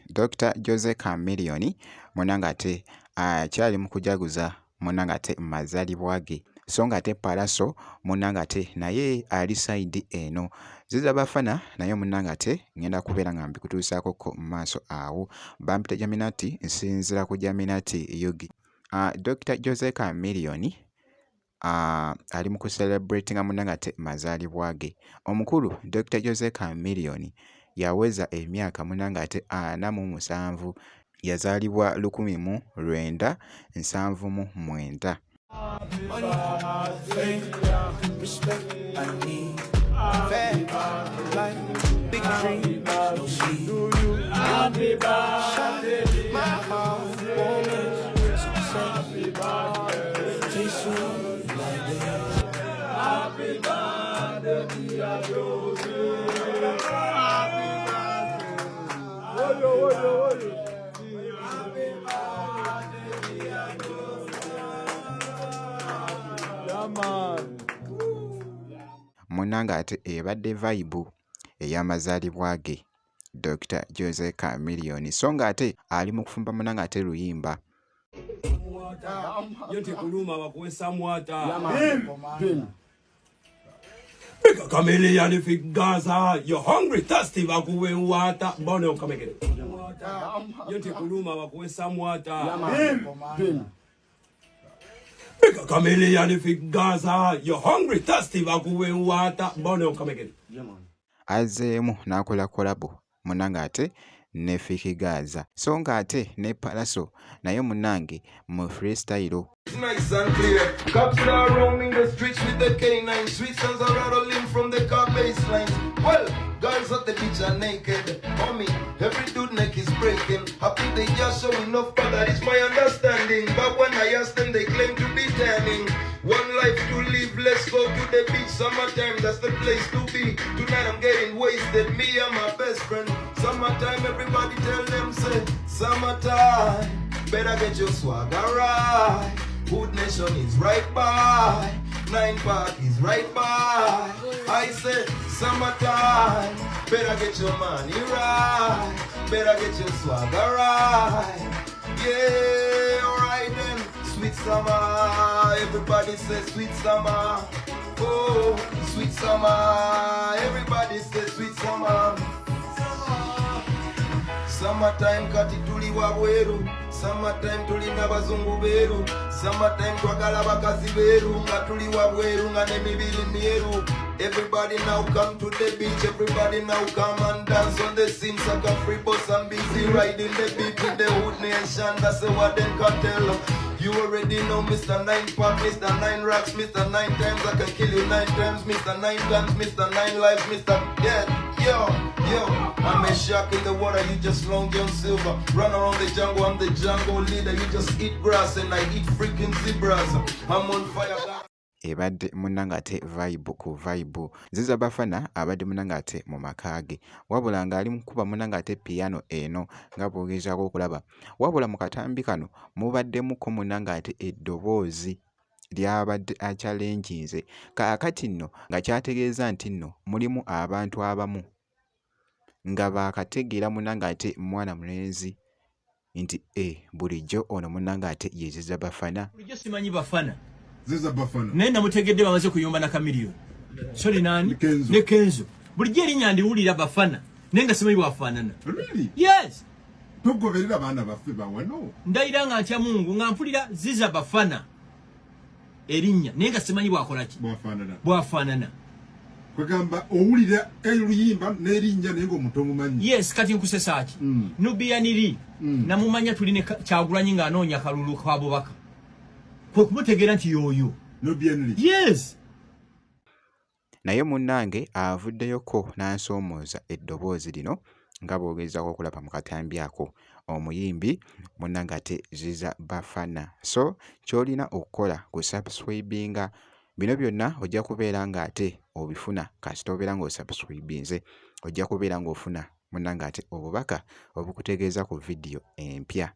Dr. Jose Chameleone munanga ate akyali mu kujaguza munanga ate mazaalibwa ge so nga ate Pallaso munanga ate naye ali side eno ziza bafana naye munanga ate ngenda kubeera nga mbikutuusaako ko mu maaso awo bampita Jaminati nsinzira ku Jaminati Yugi. Dr. Jose Chameleone ali mu kucelebratinga munanga ate mazaalibwa ge. Omukulu Dr. Jose Chameleone yaweza emyaka munanga ate 47 yazaalibwa 1979. Munanga ate ebadde vibe ey'amazaalibwa ge Dr. Jose Chameleone so nga ate ali mu kufumba munanga ate luyimba. Chameleone if it Gaza, you're hungry, thirsty, wakuwe water. Bono, come again. Yote kuluma wakuwe some water. Chameleone if it Gaza, you're hungry, thirsty, wakuwe water. Bono, come again. Azeemu n'akola kolabo munanga ate ne Fiki Gaza so nga ate ne Pallaso naye munange mu freestyle. Nice and clear. Cops are roaming the streets with the K9. Sweet sounds are rattling from the car baselines. Well, girls at the beach are naked. Homie, every dude neck is breaking. Happy they just showing off, but that is my understanding. But when I ask them, they claim to be tanning. One life to live, let's go to the beach. Summertime, that's the place to be. Tonight I'm getting wasted, me and my best friend. Summertime, everybody tell them, say, summertime. Better get your swagger right. Hood Nation is right by. 9 Park is right by. I said, summertime. Better get your money right. Better get your swagger right. Yeah, alright then. Sweet summer. Everybody says sweet summer. Oh, sweet summer. Everybody says sweet summer. Summertime kati tuli wabweru. Summertime tulinga bazungu beru. Summertime twagala bakazi beru. Nga tuli wabweru nga nemibiri myeru. Everybody now come to the beach. Everybody now come and dance on the scene. Saka free boss and busy riding the beat with the Hood Nation. That's what them can tell. You already know Mr. 9 Park, Mr. 9 Rocks, Mr. 9 times I can kill you 9 times, Mr. 9 times, Mr. 9 lives, Mr. Yeah, yo, I'm a shark in the water, you just Long John Silver. Run around the jungle, I'm the jungle leader, you just eat grass and I eat freaking zebras. I'm on fire. Ebadde munanga ate vibe ku vibe ziza bafana abadde munanga ate mu makage wabula nga ali mukuba munanga ate piano eno nga bwogezaako okulaba wabula mu katambi kano mubaddemuko munanga ate eddoboozi lyabadde achallenginze kaakati nno nga kyategeeza nti nno mulimu abantu abamu nga baakategeera munanga ate mwana mulenzi nti bulijjo ono munanga ate ye ziza bafana bulijjo simanyi bafana Ziza bafana. Naye namutegedde bamaze kuyomba na Chameleone. Sorry nani? Ne Kenzo. Bulijjo erinnya ndiwulira bafana. Naye nga simanyi bwafaanana. Really? Yes. Togoberera baana baffe bawano. Ndayira nga ntya Mungu nga mpulira ziza bafana. Erinnya naye nga simanyi bwakola ki? Bwafaanana. Kwegamba owulira oluyimba n'erinnya naye ng'omuntu omumanyi. Yes, kati nkusesa ki? Nubiyaniri. Namumanya tuline Kyagulanyi ng'anoonya kalulu kabubaka. Kumutegera nti yoyo. Nubiyaniri. Yes. Naye munnange avuddeyoko n'ansomooza eddoboozi lino nga bw'ogezaako okulaba mu katambi ako omuyimbi munnange ate ziza bafana so ky'olina okukola ku subscribinga bino byonna ojja kubeera nga ate obifuna kasita obeera ng'osubscribinze ojja kubeera ng'ofuna munnange ate obubaka obukutegeeza ku vidiyo empya.